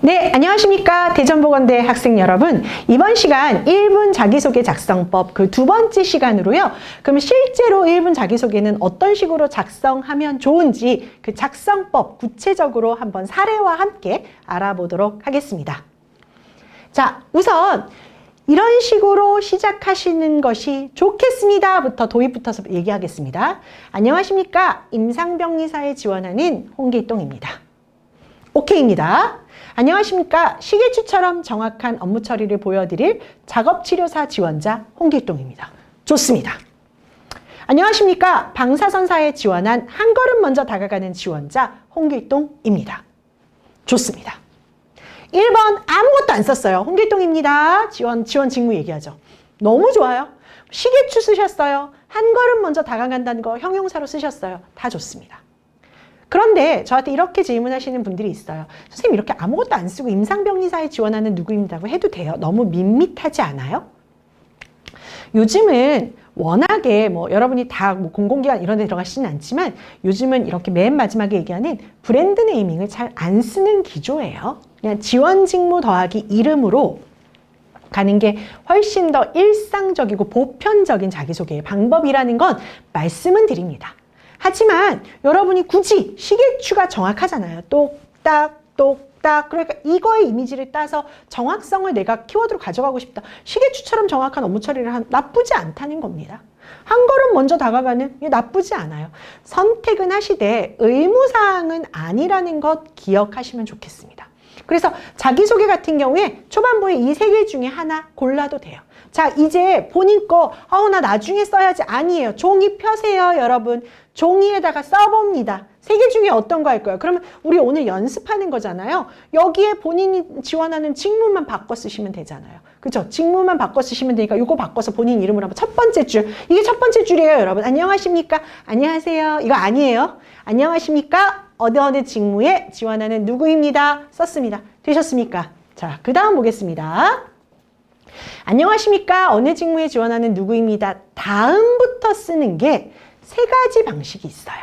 네, 안녕하십니까. 대전보건대 학생 여러분. 이번 시간 1분 자기소개 작성법 그 두 번째 시간으로요. 그럼 실제로 1분 자기소개는 어떤 식으로 작성하면 좋은지 그 작성법 구체적으로 한번 사례와 함께 알아보도록 하겠습니다. 자, 우선 이런 식으로 시작하시는 것이 좋겠습니다부터 도입부터 얘기하겠습니다. 안녕하십니까. 임상병리사에 지원하는 홍길동입니다. 오케이입니다. 안녕하십니까. 시계추처럼 정확한 업무 처리를 보여드릴 작업치료사 지원자 홍길동입니다. 좋습니다. 안녕하십니까. 방사선사에 지원한 한 걸음 먼저 다가가는 지원자 홍길동입니다. 좋습니다. 1번 아무것도 안 썼어요. 홍길동입니다. 지원 직무 얘기하죠. 너무 좋아요. 시계추 쓰셨어요. 한 걸음 먼저 다가간다는 거 형용사로 쓰셨어요. 다 좋습니다. 그런데 저한테 이렇게 질문하시는 분들이 있어요. 선생님 이렇게 아무것도 안 쓰고 임상병리사에 지원하는 누구입니다고 해도 돼요? 너무 밋밋하지 않아요? 요즘은 워낙에 여러분이 다 공공기관 이런 데 들어가시진 않지만 요즘은 이렇게 맨 마지막에 얘기하는 브랜드 네이밍을 잘 안 쓰는 기조예요. 그냥 지원 직무 더하기 이름으로 가는 게 훨씬 더 일상적이고 보편적인 자기소개의 방법이라는 건 말씀은 드립니다. 하지만 여러분이 굳이 시계추가 정확하잖아요. 똑딱 똑딱. 그러니까 이거의 이미지를 따서 정확성을 내가 키워드로 가져가고 싶다. 시계추처럼 정확한 업무 처리를 나쁘지 않다는 겁니다. 한 걸음 먼저 다가가는 게 나쁘지 않아요. 선택은 하시되 의무사항은 아니라는 것 기억하시면 좋겠습니다. 그래서 자기소개 같은 경우에 초반부에 이 세 개 중에 하나 골라도 돼요. 자, 이제 본인 거, 나 나중에 써야지. 아니에요. 종이 펴세요, 여러분. 종이에다가 써봅니다. 세 개 중에 어떤 거 할 거예요? 그러면 우리 오늘 연습하는 거잖아요. 여기에 본인이 지원하는 직무만 바꿔 쓰시면 되잖아요. 그죠? 직무만 바꿔 쓰시면 되니까 이거 바꿔서 본인 이름으로 한번 첫 번째 줄. 이게 첫 번째 줄이에요, 여러분. 안녕하십니까? 안녕하세요. 이거 아니에요. 안녕하십니까? 어느 직무에 지원하는 누구입니다. 썼습니다. 되셨습니까? 자, 그 다음 보겠습니다. 안녕하십니까. 어느 직무에 지원하는 누구입니다. 다음부터 쓰는 게 세 가지 방식이 있어요.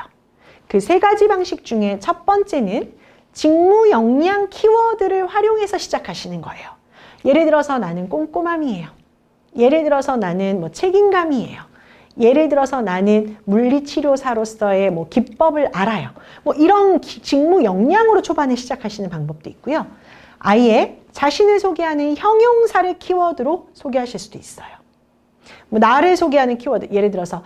그 세 가지 방식 중에 첫 번째는 직무 역량 키워드를 활용해서 시작하시는 거예요. 예를 들어서 나는 꼼꼼함이에요. 예를 들어서 나는 책임감이에요. 예를 들어서 나는 물리치료사로서의 기법을 알아요. 이런 직무 역량으로 초반에 시작하시는 방법도 있고요. 아예 자신을 소개하는 형용사를 키워드로 소개하실 수도 있어요. 나를 소개하는 키워드, 예를 들어서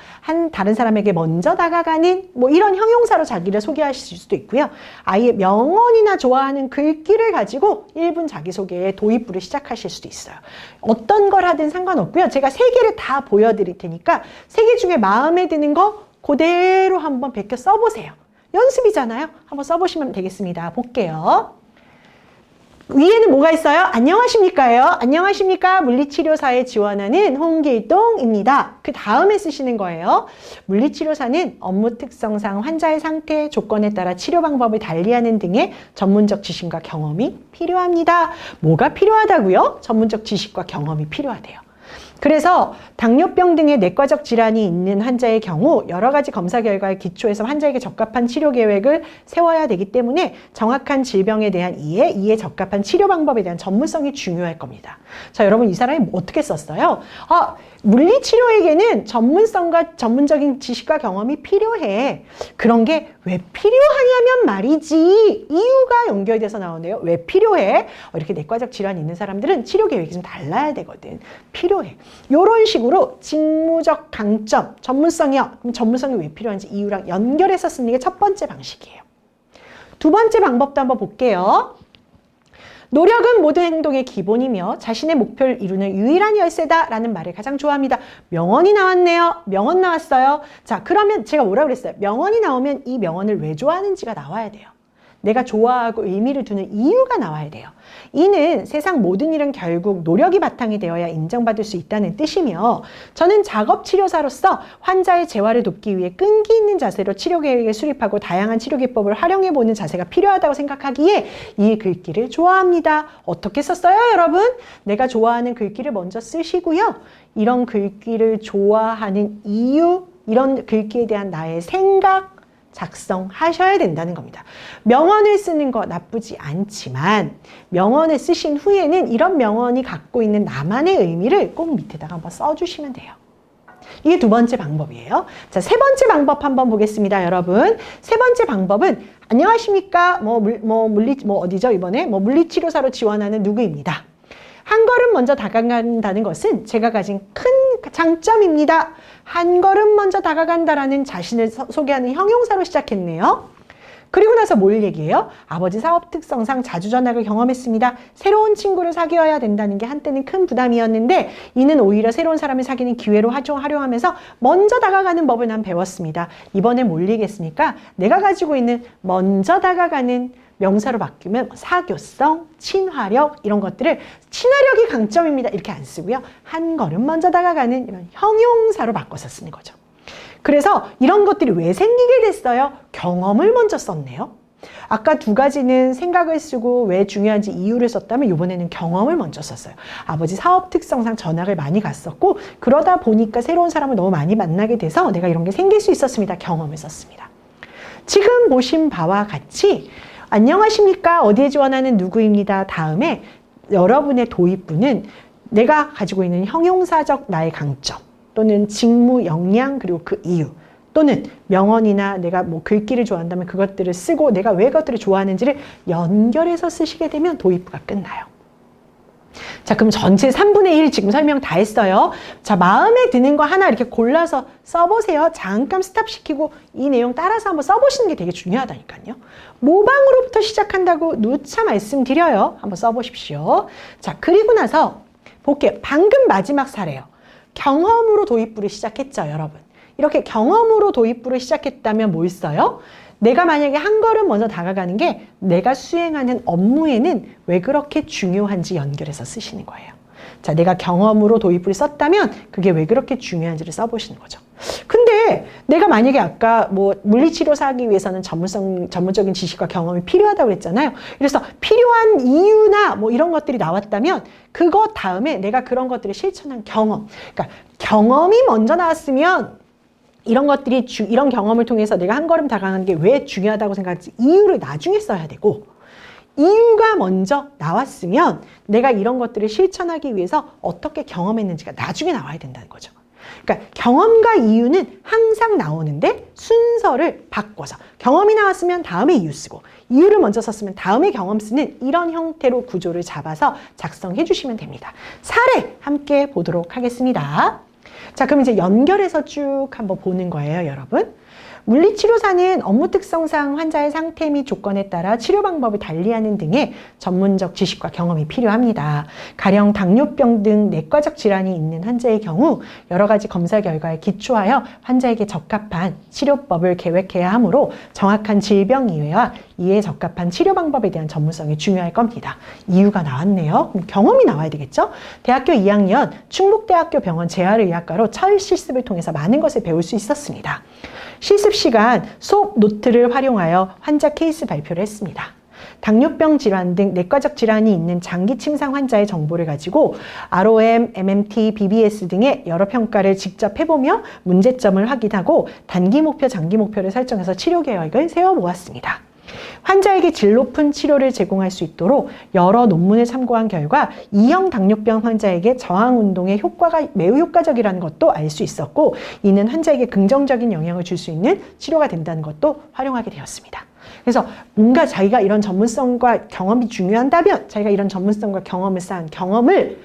다른 사람에게 먼저 다가가는 이런 형용사로 자기를 소개하실 수도 있고요. 아예 명언이나 좋아하는 글귀를 가지고 1분 자기소개의 도입부를 시작하실 수도 있어요. 어떤 걸 하든 상관없고요. 제가 세 개를 다 보여드릴 테니까 세 개 중에 마음에 드는 거 그대로 한번 베껴 써보세요. 연습이잖아요. 한번 써보시면 되겠습니다. 볼게요. 위에는 뭐가 있어요? 안녕하십니까요? 안녕하십니까? 물리치료사에 지원하는 홍길동입니다. 그 다음에 쓰시는 거예요. 물리치료사는 업무 특성상 환자의 상태, 조건에 따라 치료 방법을 달리하는 등의 전문적 지식과 경험이 필요합니다. 뭐가 필요하다고요? 전문적 지식과 경험이 필요하대요. 그래서 당뇨병 등의 내과적 질환이 있는 환자의 경우 여러 가지 검사 결과에 기초해서 환자에게 적합한 치료 계획을 세워야 되기 때문에 정확한 질병에 대한 이해, 이에 적합한 치료 방법에 대한 전문성이 중요할 겁니다. 자, 여러분 이 사람이 어떻게 썼어요? 물리치료에게는 전문성과 전문적인 지식과 경험이 필요해. 그런 게 왜 필요하냐면 말이지. 이유가 연결돼서 나오네요. 왜 필요해? 이렇게 내과적 질환이 있는 사람들은 치료 계획이 좀 달라야 되거든. 필요해. 이런 식으로 직무적 강점, 전문성이요. 그럼 전문성이 왜 필요한지 이유랑 연결해서 쓰는 게 첫 번째 방식이에요. 두 번째 방법도 한번 볼게요. 노력은 모든 행동의 기본이며 자신의 목표를 이루는 유일한 열쇠다라는 말을 가장 좋아합니다. 명언이 나왔네요. 명언 나왔어요. 자, 그러면 제가 뭐라고 그랬어요? 명언이 나오면 이 명언을 왜 좋아하는지가 나와야 돼요. 내가 좋아하고 의미를 두는 이유가 나와야 돼요. 이는 세상 모든 일은 결국 노력이 바탕이 되어야 인정받을 수 있다는 뜻이며 저는 작업치료사로서 환자의 재활을 돕기 위해 끈기 있는 자세로 치료 계획을 수립하고 다양한 치료 기법을 활용해보는 자세가 필요하다고 생각하기에 이 글귀를 좋아합니다. 어떻게 썼어요, 여러분? 내가 좋아하는 글귀를 먼저 쓰시고요. 이런 글귀를 좋아하는 이유, 이런 글귀에 대한 나의 생각, 작성하셔야 된다는 겁니다. 명언을 쓰는 거 나쁘지 않지만 명언을 쓰신 후에는 이런 명언이 갖고 있는 나만의 의미를 꼭 밑에다가 한번 써주시면 돼요. 이게 두 번째 방법이에요. 자, 세 번째 방법 한번 보겠습니다, 여러분. 세 번째 방법은 안녕하십니까? 어디죠? 이번에 물리치료사로 지원하는 누구입니다. 한 걸음 먼저 다가간다는 것은 제가 가진 큰 장점입니다. 한 걸음 먼저 다가간다라는 자신을 소개하는 형용사로 시작했네요. 그리고 나서 뭘 얘기해요? 아버지 사업 특성상 자주 전학을 경험했습니다. 새로운 친구를 사귀어야 된다는 게 한때는 큰 부담이었는데 이는 오히려 새로운 사람을 사귀는 기회로 활용하면서 먼저 다가가는 법을 난 배웠습니다. 이번에 뭘 얘기했습니까? 내가 가지고 있는 먼저 다가가는 명사로 바뀌면 사교성, 친화력 이런 것들을 친화력이 강점입니다. 이렇게 안 쓰고요. 한 걸음 먼저 다가가는 이런 형용사로 바꿔서 쓰는 거죠. 그래서 이런 것들이 왜 생기게 됐어요? 경험을 먼저 썼네요. 아까 두 가지는 생각을 쓰고 왜 중요한지 이유를 썼다면 이번에는 경험을 먼저 썼어요. 아버지 사업 특성상 전학을 많이 갔었고 그러다 보니까 새로운 사람을 너무 많이 만나게 돼서 내가 이런 게 생길 수 있었습니다. 경험을 썼습니다. 지금 보신 바와 같이 안녕하십니까? 어디에 지원하는 누구입니다. 다음에 여러분의 도입부는 내가 가지고 있는 형용사적 나의 강점 또는 직무 역량 그리고 그 이유 또는 명언이나 내가 글귀를 좋아한다면 그것들을 쓰고 내가 왜 그것들을 좋아하는지를 연결해서 쓰시게 되면 도입부가 끝나요. 자, 그럼 전체 3분의 1 지금 설명 다 했어요. 자, 마음에 드는 거 하나 이렇게 골라서 써보세요. 잠깐 스탑시키고 이 내용 따라서 한번 써보시는 게 되게 중요하다니까요. 모방으로부터 시작한다고 누차 말씀드려요. 한번 써보십시오. 자, 그리고 나서 볼게요. 방금 마지막 사례요. 경험으로 도입부를 시작했죠, 여러분. 이렇게 경험으로 도입부를 시작했다면 뭘 써요? 내가 만약에 한 걸음 먼저 다가가는 게 내가 수행하는 업무에는 왜 그렇게 중요한지 연결해서 쓰시는 거예요. 자, 내가 경험으로 도입부를 썼다면 그게 왜 그렇게 중요한지를 써보시는 거죠. 근데 내가 만약에 아까 물리치료사 하기 위해서는 전문적인 지식과 경험이 필요하다고 했잖아요. 그래서 필요한 이유나 이런 것들이 나왔다면 그거 다음에 내가 그런 것들을 실천한 경험. 그러니까 경험이 먼저 나왔으면 이런 경험을 통해서 내가 한 걸음 다가가는 게 왜 중요하다고 생각할지 이유를 나중에 써야 되고 이유가 먼저 나왔으면 내가 이런 것들을 실천하기 위해서 어떻게 경험했는지가 나중에 나와야 된다는 거죠. 그러니까 경험과 이유는 항상 나오는데 순서를 바꿔서 경험이 나왔으면 다음에 이유 쓰고 이유를 먼저 썼으면 다음에 경험 쓰는 이런 형태로 구조를 잡아서 작성해 주시면 됩니다. 사례 함께 보도록 하겠습니다. 자, 그럼 이제 연결해서 쭉 한번 보는 거예요, 여러분. 물리치료사는 업무 특성상 환자의 상태 및 조건에 따라 치료 방법을 달리하는 등의 전문적 지식과 경험이 필요합니다. 가령 당뇨병 등 내과적 질환이 있는 환자의 경우 여러 가지 검사 결과에 기초하여 환자에게 적합한 치료법을 계획해야 하므로 정확한 질병 이해와 이에 적합한 치료 방법에 대한 전문성이 중요할 겁니다. 이유가 나왔네요. 그럼 경험이 나와야 되겠죠? 대학교 2학년 충북대학교 병원 재활의학과로 첫 실습을 통해서 많은 것을 배울 수 있었습니다. 실습 시간 수업 노트를 활용하여 환자 케이스 발표를 했습니다. 당뇨병 질환 등 내과적 질환이 있는 장기 침상 환자의 정보를 가지고 ROM, MMT, BBS 등의 여러 평가를 직접 해보며 문제점을 확인하고 단기 목표, 장기 목표를 설정해서 치료 계획을 세워보았습니다. 환자에게 질 높은 치료를 제공할 수 있도록 여러 논문을 참고한 결과 2형 당뇨병 환자에게 저항 운동의 효과가 매우 효과적이라는 것도 알 수 있었고 이는 환자에게 긍정적인 영향을 줄 수 있는 치료가 된다는 것도 활용하게 되었습니다. 그래서 뭔가 자기가 이런 전문성과 경험이 중요한다면 자기가 이런 전문성과 경험을 쌓은 경험을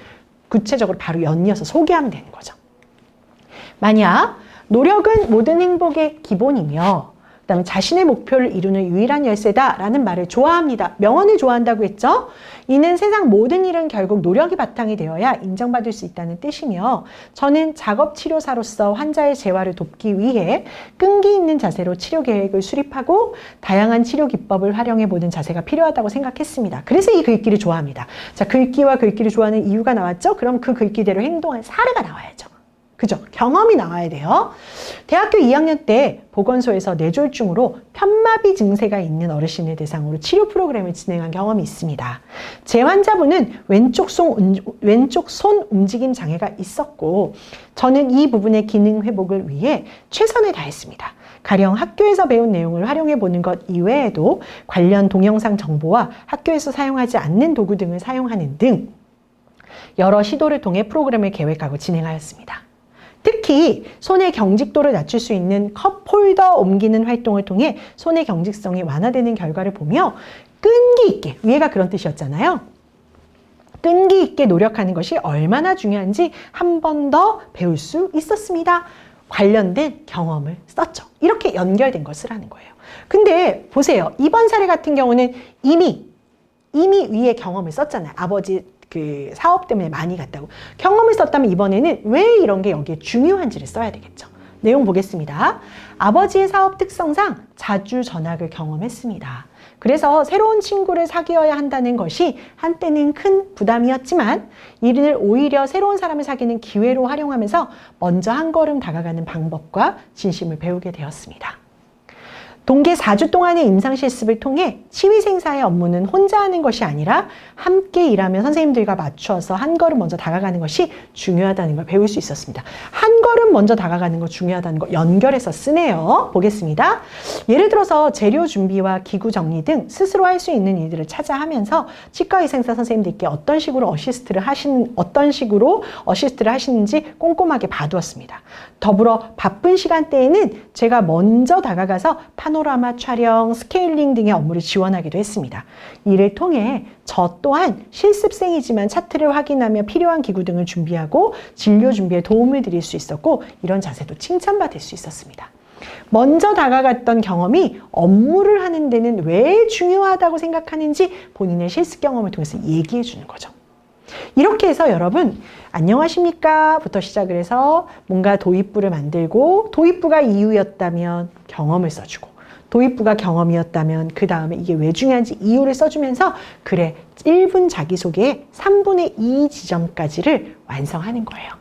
구체적으로 바로 연이어서 소개하면 되는 거죠. 만약 노력은 모든 행복의 기본이며 그다음에 자신의 목표를 이루는 유일한 열쇠다라는 말을 좋아합니다. 명언을 좋아한다고 했죠? 이는 세상 모든 일은 결국 노력이 바탕이 되어야 인정받을 수 있다는 뜻이며 저는 작업치료사로서 환자의 재활을 돕기 위해 끈기 있는 자세로 치료 계획을 수립하고 다양한 치료 기법을 활용해보는 자세가 필요하다고 생각했습니다. 그래서 이 글귀를 좋아합니다. 자, 글귀와 글귀를 좋아하는 이유가 나왔죠? 그럼 그 글귀대로 행동한 사례가 나와야죠. 그죠? 경험이 나와야 돼요. 대학교 2학년 때 보건소에서 뇌졸중으로 편마비 증세가 있는 어르신을 대상으로 치료 프로그램을 진행한 경험이 있습니다. 제 환자분은 왼쪽 손 움직임 장애가 있었고 저는 이 부분의 기능 회복을 위해 최선을 다했습니다. 가령 학교에서 배운 내용을 활용해 보는 것 이외에도 관련 동영상 정보와 학교에서 사용하지 않는 도구 등을 사용하는 등 여러 시도를 통해 프로그램을 계획하고 진행하였습니다. 특히 손의 경직도를 낮출 수 있는 컵홀더 옮기는 활동을 통해 손의 경직성이 완화되는 결과를 보며 끈기 있게, 위에가 그런 뜻이었잖아요. 끈기 있게 노력하는 것이 얼마나 중요한지 한 번 더 배울 수 있었습니다. 관련된 경험을 썼죠. 이렇게 연결된 것을 하는 거예요. 근데 보세요. 이번 사례 같은 경우는 이미 위에 경험을 썼잖아요. 아버지 그 사업 때문에 많이 갔다고. 경험을 썼다면 이번에는 왜 이런 게 여기에 중요한지를 써야 되겠죠. 내용 보겠습니다. 아버지의 사업 특성상 자주 전학을 경험했습니다. 그래서 새로운 친구를 사귀어야 한다는 것이 한때는 큰 부담이었지만 이를 오히려 새로운 사람을 사귀는 기회로 활용하면서 먼저 한 걸음 다가가는 방법과 진심을 배우게 되었습니다. 동계 4주 동안의 임상 실습을 통해 치위생사의 업무는 혼자 하는 것이 아니라 함께 일하며 선생님들과 맞추어서 한 걸음 먼저 다가가는 것이 중요하다는 걸 배울 수 있었습니다. 한 걸음 먼저 다가가는 거 중요하다는 거 연결해서 쓰네요. 보겠습니다. 예를 들어서 재료 준비와 기구 정리 등 스스로 할 수 있는 일들을 찾아 하면서 치과의생사 선생님들께 어떤 식으로 어시스트를 하시는지 꼼꼼하게 봐두었습니다. 더불어 바쁜 시간대에는 제가 먼저 다가가서 파노라마 촬영, 스케일링 등의 업무를 지원하기도 했습니다. 이를 통해 저 또한 실습생이지만 차트를 확인하며 필요한 기구 등을 준비하고 진료 준비에 도움을 드릴 수 있었고 이런 자세도 칭찬받을 수 있었습니다. 먼저 다가갔던 경험이 업무를 하는 데는 왜 중요하다고 생각하는지 본인의 실습 경험을 통해서 얘기해 주는 거죠. 이렇게 해서 여러분 안녕하십니까 부터 시작을 해서 뭔가 도입부를 만들고 도입부가 이유였다면 경험을 써주고 도입부가 경험이었다면 그 다음에 이게 왜 중요한지 이유를 써주면서 그래 1분 자기소개의 3분의 2 지점까지를 완성하는 거예요.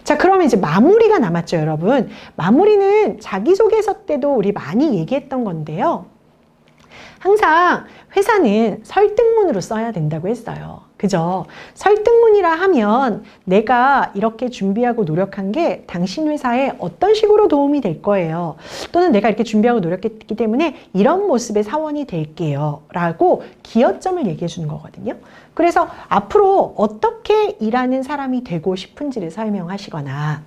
자, 그러면 이제 마무리가 남았죠, 여러분. 마무리는 자기소개서 때도 우리 많이 얘기했던 건데요. 항상 회사는 설득문으로 써야 된다고 했어요. 그죠? 설득문이라 하면 내가 이렇게 준비하고 노력한 게 당신 회사에 어떤 식으로 도움이 될 거예요. 또는 내가 이렇게 준비하고 노력했기 때문에 이런 모습의 사원이 될게요. 라고 기여점을 얘기해 주는 거거든요. 그래서 앞으로 어떻게 일하는 사람이 되고 싶은지를 설명하시거나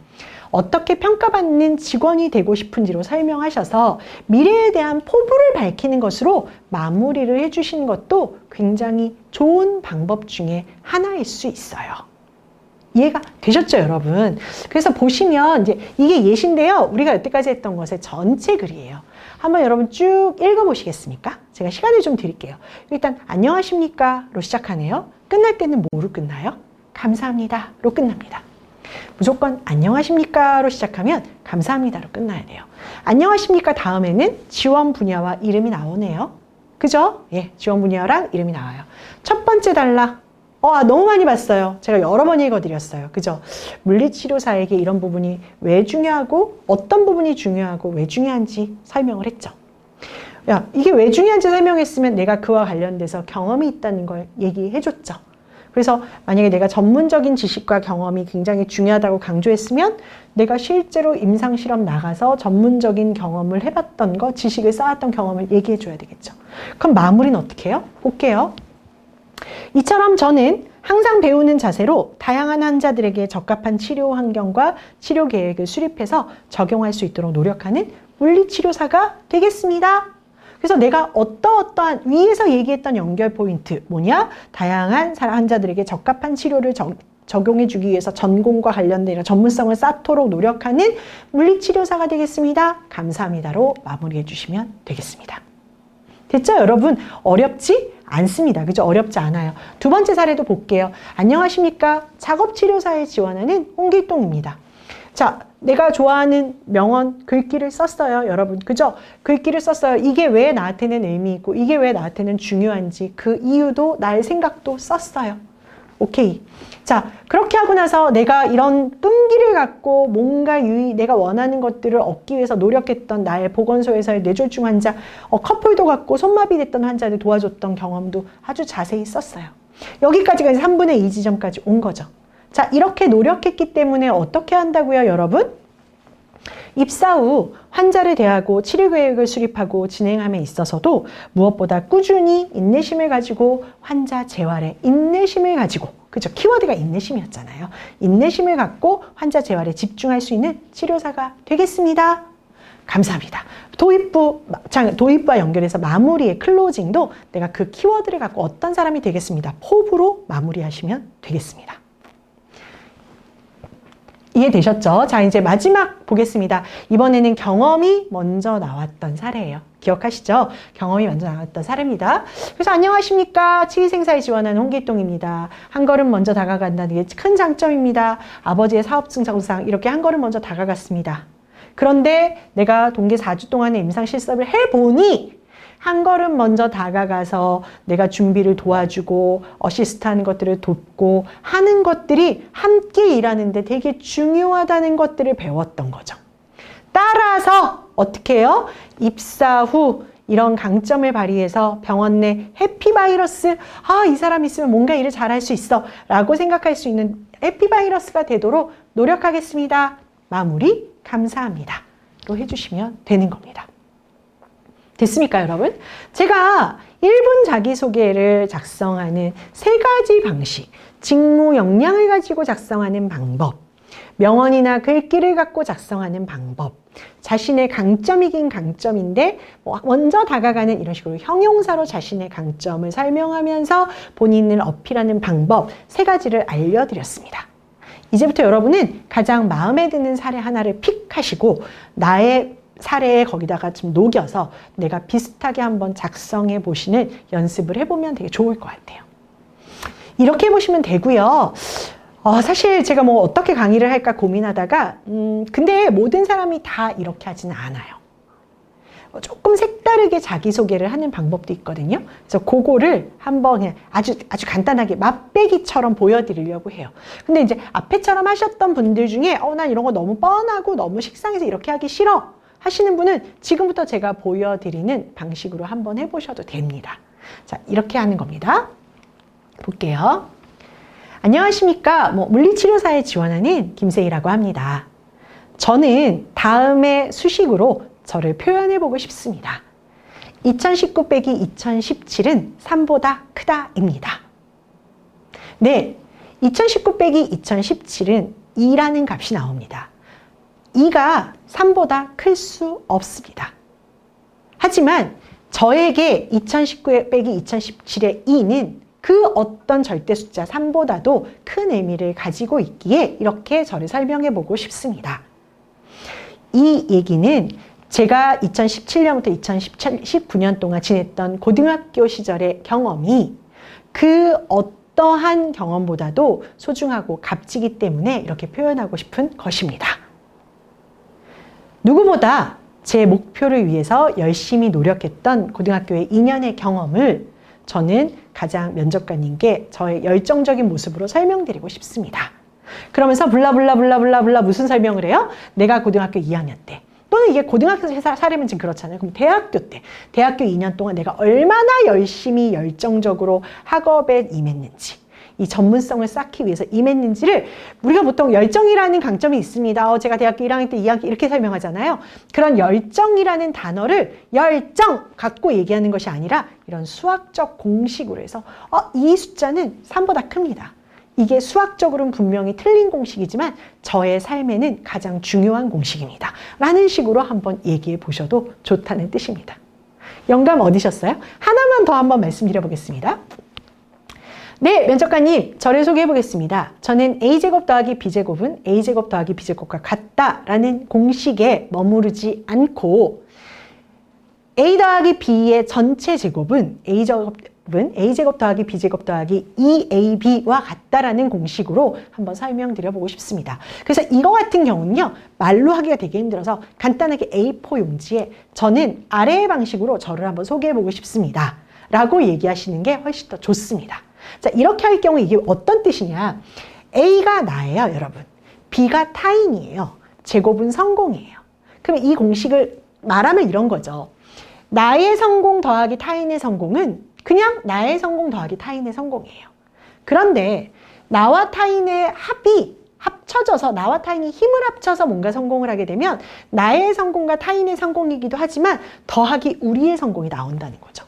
어떻게 평가받는 직원이 되고 싶은지로 설명하셔서 미래에 대한 포부를 밝히는 것으로 마무리를 해주시는 것도 굉장히 좋은 방법 중에 하나일 수 있어요. 이해가 되셨죠, 여러분? 그래서 보시면 이제 이게 예시인데요. 우리가 여태까지 했던 것의 전체 글이에요. 한번 여러분 쭉 읽어보시겠습니까? 제가 시간을 좀 드릴게요. 일단 안녕하십니까로 시작하네요. 끝날 때는 뭐로 끝나요? 감사합니다로 끝납니다. 무조건 안녕하십니까로 시작하면 감사합니다로 끝나야 돼요. 안녕하십니까 다음에는 지원 분야와 이름이 나오네요. 그죠? 예, 지원 분야랑 이름이 나와요. 첫 번째 단락. 너무 많이 봤어요. 제가 여러 번 읽어드렸어요. 그죠? 물리치료사에게 이런 부분이 왜 중요하고 어떤 부분이 중요하고 왜 중요한지 설명을 했죠. 야, 이게 왜 중요한지 설명했으면 내가 그와 관련돼서 경험이 있다는 걸 얘기해줬죠. 그래서 만약에 내가 전문적인 지식과 경험이 굉장히 중요하다고 강조했으면 내가 실제로 임상실험 나가서 전문적인 경험을 해봤던 거, 지식을 쌓았던 경험을 얘기해줘야 되겠죠. 그럼 마무리는 어떻게 해요? 볼게요. 이처럼 저는 항상 배우는 자세로 다양한 환자들에게 적합한 치료 환경과 치료 계획을 수립해서 적용할 수 있도록 노력하는 물리치료사가 되겠습니다. 그래서 내가 어떠한 위에서 얘기했던 연결 포인트 뭐냐? 다양한 환자들에게 적합한 치료를 적용해 주기 위해서 전공과 관련된 전문성을 쌓도록 노력하는 물리치료사가 되겠습니다. 감사합니다로 마무리해 주시면 되겠습니다. 됐죠, 여러분? 어렵지 않습니다. 그죠? 어렵지 않아요. 두 번째 사례도 볼게요. 안녕하십니까? 작업치료사에 지원하는 홍길동입니다. 자, 내가 좋아하는 명언, 글귀를 썼어요, 여러분. 그죠? 글귀를 썼어요. 이게 왜 나한테는 의미 있고 이게 왜 나한테는 중요한지 그 이유도 나의 생각도 썼어요. 오케이. 자, 그렇게 하고 나서 내가 이런 끈기를 갖고 뭔가 내가 원하는 것들을 얻기 위해서 노력했던 나의 보건소에서의 뇌졸중 환자, 컵홀더 갖고 손마비 됐던 환자를 도와줬던 경험도 아주 자세히 썼어요. 여기까지가 이제 3분의 2 지점까지 온 거죠. 자, 이렇게 노력했기 때문에 어떻게 한다고요, 여러분? 입사 후 환자를 대하고 치료 계획을 수립하고 진행함에 있어서도 무엇보다 꾸준히 인내심을 가지고 환자 재활에 인내심을 가지고, 그죠? 키워드가 인내심이었잖아요. 인내심을 갖고 환자 재활에 집중할 수 있는 치료사가 되겠습니다. 감사합니다. 도입부와 연결해서 마무리의 클로징도 내가 그 키워드를 갖고 어떤 사람이 되겠습니다. 포부로 마무리하시면 되겠습니다. 이해되셨죠? 자, 이제 마지막 보겠습니다. 이번에는 경험이 먼저 나왔던 사례예요. 기억하시죠? 경험이 먼저 나왔던 사례입니다. 그래서 안녕하십니까? 치위생사에 지원하는 홍길동입니다. 한 걸음 먼저 다가간다는 게 큰 장점입니다. 아버지의 사업증 정상 이렇게 한 걸음 먼저 다가갔습니다. 그런데 내가 동계 4주 동안의 임상 실습을 해보니 한 걸음 먼저 다가가서 내가 준비를 도와주고 어시스트하는 것들을 돕고 하는 것들이 함께 일하는데 되게 중요하다는 것들을 배웠던 거죠. 따라서 어떻게 해요? 입사 후 이런 강점을 발휘해서 병원 내 해피바이러스, 이 사람 있으면 뭔가 일을 잘할 수 있어 라고 생각할 수 있는 해피바이러스가 되도록 노력하겠습니다. 마무리 감사합니다. 로 해주시면 되는 겁니다. 됐습니까, 여러분? 제가 1분 자기소개를 작성하는 3가지 방식, 직무 역량을 가지고 작성하는 방법, 명언이나 글귀를 갖고 작성하는 방법, 자신의 강점이긴 강점인데 먼저 다가가는 이런 식으로 형용사로 자신의 강점을 설명하면서 본인을 어필하는 방법 3가지를 알려드렸습니다. 이제부터 여러분은 가장 마음에 드는 사례 하나를 픽하시고 나의 사례에 거기다가 좀 녹여서 내가 비슷하게 한번 작성해 보시는 연습을 해보면 되게 좋을 것 같아요. 이렇게 해보시면 되고요. 사실 제가 뭐 어떻게 강의를 할까 고민하다가 근데 모든 사람이 다 이렇게 하지는 않아요. 조금 색다르게 자기소개를 하는 방법도 있거든요. 그래서 그거를 한번 그냥 아주 간단하게 맛배기처럼 보여드리려고 해요. 근데 이제 앞에처럼 하셨던 분들 중에 난 이런 거 너무 뻔하고 너무 식상해서 이렇게 하기 싫어 하시는 분은 지금부터 제가 보여드리는 방식으로 한번 해보셔도 됩니다. 자, 이렇게 하는 겁니다. 볼게요. 안녕하십니까. 물리치료사에 지원하는 김세희라고 합니다. 저는 다음의 수식으로 저를 표현해보고 싶습니다. 2019 빼기 2017은 3보다 크다입니다. 네, 2019 빼기 2017은 2라는 값이 나옵니다. 2가 3보다 클 수 없습니다. 하지만 저에게 2019 빼기 2017의 2는 그 어떤 절대 숫자 3보다도 큰 의미를 가지고 있기에 이렇게 저를 설명해보고 싶습니다. 이 얘기는 제가 2017년부터 2019년 동안 지냈던 고등학교 시절의 경험이 그 어떠한 경험보다도 소중하고 값지기 때문에 이렇게 표현하고 싶은 것입니다. 누구보다 제 목표를 위해서 열심히 노력했던 고등학교의 2년의 경험을 저는 가장 면접관님께 저의 열정적인 모습으로 설명드리고 싶습니다. 그러면서 블라블라블라블라블라 무슨 설명을 해요? 내가 고등학교 2학년 때 또는 이게 고등학교 사례면 지금 그렇잖아요. 그럼 대학교 때, 대학교 2년 동안 내가 얼마나 열심히 열정적으로 학업에 임했는지, 이 전문성을 쌓기 위해서 임했는지를 우리가 보통 열정이라는 강점이 있습니다. 제가 대학교 1학년 때 2학기 이렇게 설명하잖아요. 그런 열정이라는 단어를 열정 갖고 얘기하는 것이 아니라 이런 수학적 공식으로 해서 이 숫자는 3보다 큽니다. 이게 수학적으로는 분명히 틀린 공식이지만 저의 삶에는 가장 중요한 공식입니다. 라는 식으로 한번 얘기해 보셔도 좋다는 뜻입니다. 영감 얻으셨어요? 하나만 더 한번 말씀드려 보겠습니다. 네, 면접관님, 저를 소개해 보겠습니다. 저는 A제곱 더하기 B제곱은 A제곱 더하기 B제곱과 같다라는 공식에 머무르지 않고 A 더하기 B의 전체 제곱은 A제곱 더하기 B제곱 더하기 2AB와 같다라는 공식으로 한번 설명드려 보고 싶습니다. 그래서 이거 같은 경우는요, 말로 하기가 되게 힘들어서 간단하게 A4 용지에 저는 아래의 방식으로 저를 한번 소개해 보고 싶습니다. 라고 얘기하시는 게 훨씬 더 좋습니다. 자, 이렇게 할 경우 이게 어떤 뜻이냐? A가 나예요, 여러분. B가 타인이에요. 제곱은 성공이에요. 그럼 이 공식을 말하면 이런 거죠. 나의 성공 더하기 타인의 성공은 그냥 나의 성공 더하기 타인의 성공이에요. 그런데 나와 타인의 합쳐져서 나와 타인이 힘을 합쳐서 뭔가 성공을 하게 되면 나의 성공과 타인의 성공이기도 하지만 더하기 우리의 성공이 나온다는 거죠.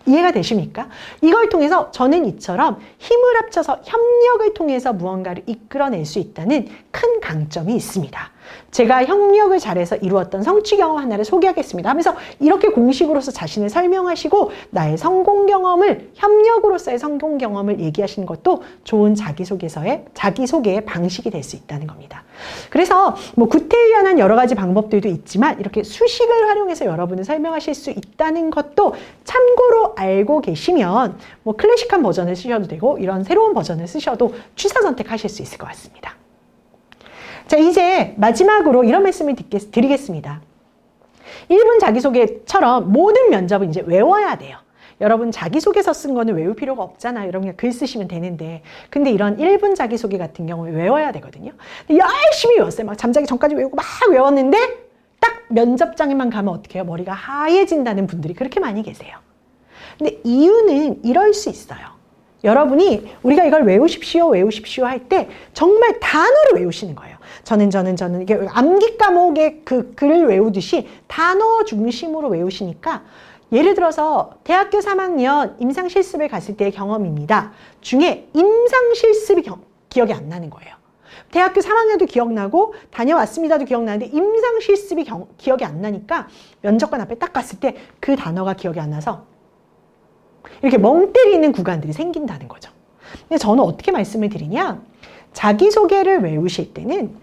이해가 되십니까? 이걸 통해서 저는 이처럼 힘을 합쳐서 협력을 통해서 무언가를 이끌어낼 수 있다는 큰 강점이 있습니다. 제가 협력을 잘해서 이루었던 성취 경험 하나를 소개하겠습니다 하면서 이렇게 공식으로서 자신을 설명하시고 나의 성공 경험을, 협력으로서의 성공 경험을 얘기하시는 것도 좋은 자기소개의 방식이 될 수 있다는 겁니다. 그래서 뭐 구태의연한 여러 가지 방법들도 있지만 이렇게 수식을 활용해서 여러분을 설명하실 수 있다는 것도 참고로 알고 계시면 뭐 클래식한 버전을 쓰셔도 되고 이런 새로운 버전을 쓰셔도 취사 선택하실 수 있을 것 같습니다. 자, 이제 마지막으로 이런 말씀을 드리겠습니다. 1분 자기소개처럼 모든 면접은 이제 외워야 돼요. 여러분 자기소개서 쓴 거는 외울 필요가 없잖아요. 여러분 그냥 글 쓰시면 되는데. 근데 이런 1분 자기소개 같은 경우에 외워야 되거든요. 열심히 외웠어요. 막 잠자기 전까지 외우고 막 외웠는데 딱 면접장에만 가면 어떻게 해요? 머리가 하얘진다는 분들이 그렇게 많이 계세요. 근데 이유는 이럴 수 있어요. 여러분이 우리가 이걸 외우십시오 할 때 정말 단어를 외우시는 거예요. 저는 이게 암기 과목의 그 글을 외우듯이 단어 중심으로 외우시니까 예를 들어서 대학교 3학년 임상실습을 갔을 때의 경험입니다. 중에 임상실습이 기억이 안 나는 거예요. 대학교 3학년도 기억나고 다녀왔습니다도 기억나는데 임상실습이 기억이 안 나니까 면접관 앞에 딱 갔을 때 그 단어가 기억이 안 나서 이렇게 멍 때리는 구간들이 생긴다는 거죠. 근데 저는 어떻게 말씀을 드리냐? 자기소개를 외우실 때는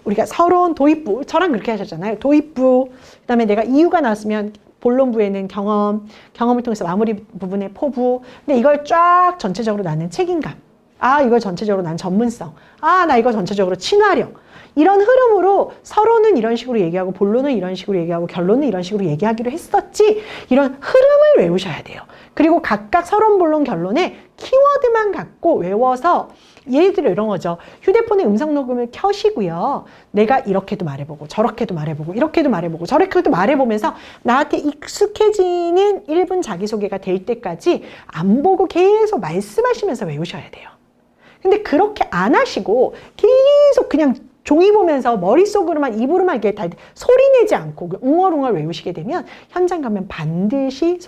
우리가 서론, 도입부, 저랑 그렇게 하셨잖아요. 도입부, 그 다음에 내가 이유가 나왔으면 본론부에는 경험을 통해서 마무리 부분의 포부. 근데 이걸 쫙 전체적으로 나는 책임감. 이걸 전체적으로 난 전문성. 나 이거 전체적으로 친화력. 이런 흐름으로 서론은 이런 식으로 얘기하고 본론은 이런 식으로 얘기하고 결론은 이런 식으로 얘기하기로 했었지. 이런 흐름을 외우셔야 돼요. 그리고 각각 서론, 본론, 결론에 키워드만 갖고 외워서 예를 들어 이런 거죠. 휴대폰에 음성 녹음을 켜시고요. 내가 이렇게도 말해보고 저렇게도 말해보고 이렇게도 말해보고 저렇게도 말해보면서 나한테 익숙해지는 1분 자기소개가 될 때까지 안 보고 계속 말씀하시면서 외우셔야 돼요. 근데 그렇게 안 하시고 계속 그냥 종이 보면서 머릿속으로만 입으로만 이렇게 다 소리 내지 않고 웅얼웅얼 외우시게 되면 현장 가면 반드시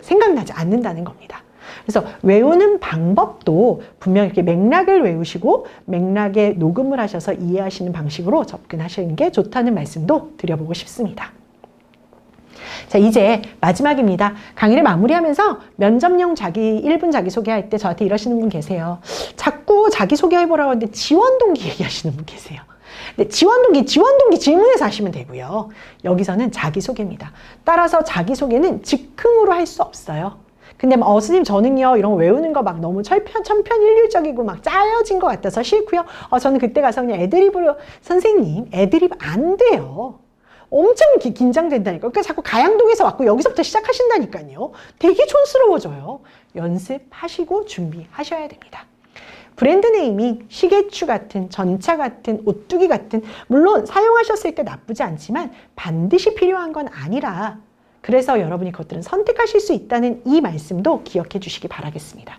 생각나지 않는다는 겁니다. 그래서 외우는 방법도 분명 이렇게 맥락을 외우시고 맥락에 녹음을 하셔서 이해하시는 방식으로 접근하시는 게 좋다는 말씀도 드려보고 싶습니다. 자, 이제 마지막입니다. 강의를 마무리하면서 면접용 1분 자기소개할 때 저한테 이러시는 분 계세요. 자꾸 자기소개해보라고 하는데 지원동기 얘기하시는 분 계세요. 근데 지원동기 질문에서 하시면 되고요. 여기서는 자기소개입니다. 따라서 자기소개는 즉흥으로 할 수 없어요. 근데 선생님 저는요 이런 거 외우는 거 막 너무 천편일률적이고 막 짜여진 것 같아서 싫고요. 저는 그때 가서 그냥 애드립으로 선생님 애드립 안 돼요. 엄청 긴장된다니까요. 그러니까 자꾸 가양동에서 왔고 여기서부터 시작하신다니까요. 되게 촌스러워져요. 연습하시고 준비하셔야 됩니다. 브랜드 네이밍, 시계추 같은, 전차 같은, 오뚜기 같은 물론 사용하셨을 때 나쁘지 않지만 반드시 필요한 건 아니라 그래서 여러분이 그것들은 선택하실 수 있다는 이 말씀도 기억해 주시기 바라겠습니다.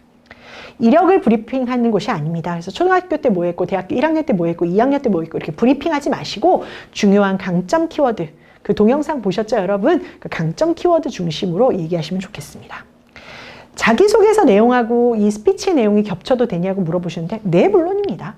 이력을 브리핑하는 곳이 아닙니다. 그래서 초등학교 때 뭐 했고 대학교 1학년 때 뭐 했고 2학년 때 뭐 했고 이렇게 브리핑하지 마시고 중요한 강점 키워드 그 동영상 보셨죠 여러분? 그 강점 키워드 중심으로 얘기하시면 좋겠습니다. 자기소개서 내용하고 이 스피치의 내용이 겹쳐도 되냐고 물어보시는데 네 물론입니다.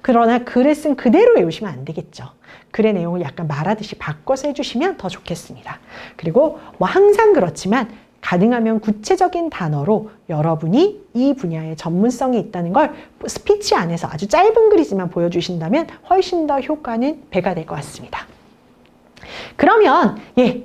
그러나 글을 쓴 그대로 외우시면 안 되겠죠. 글의 내용을 약간 말하듯이 바꿔서 해주시면 더 좋겠습니다. 그리고 뭐 항상 그렇지만 가능하면 구체적인 단어로 여러분이 이 분야에 전문성이 있다는 걸 스피치 안에서 아주 짧은 글이지만 보여주신다면 훨씬 더 효과는 배가 될 것 같습니다. 그러면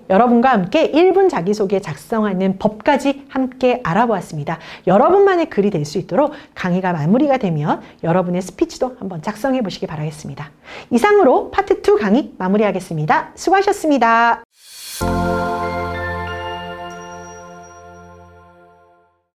여러분과 함께 1분 자기소개 작성하는 법까지 함께 알아보았습니다. 여러분만의 글이 될 수 있도록 강의가 마무리가 되면 여러분의 스피치도 한번 작성해 보시기 바라겠습니다. 이상으로 파트 2 강의 마무리하겠습니다. 수고하셨습니다.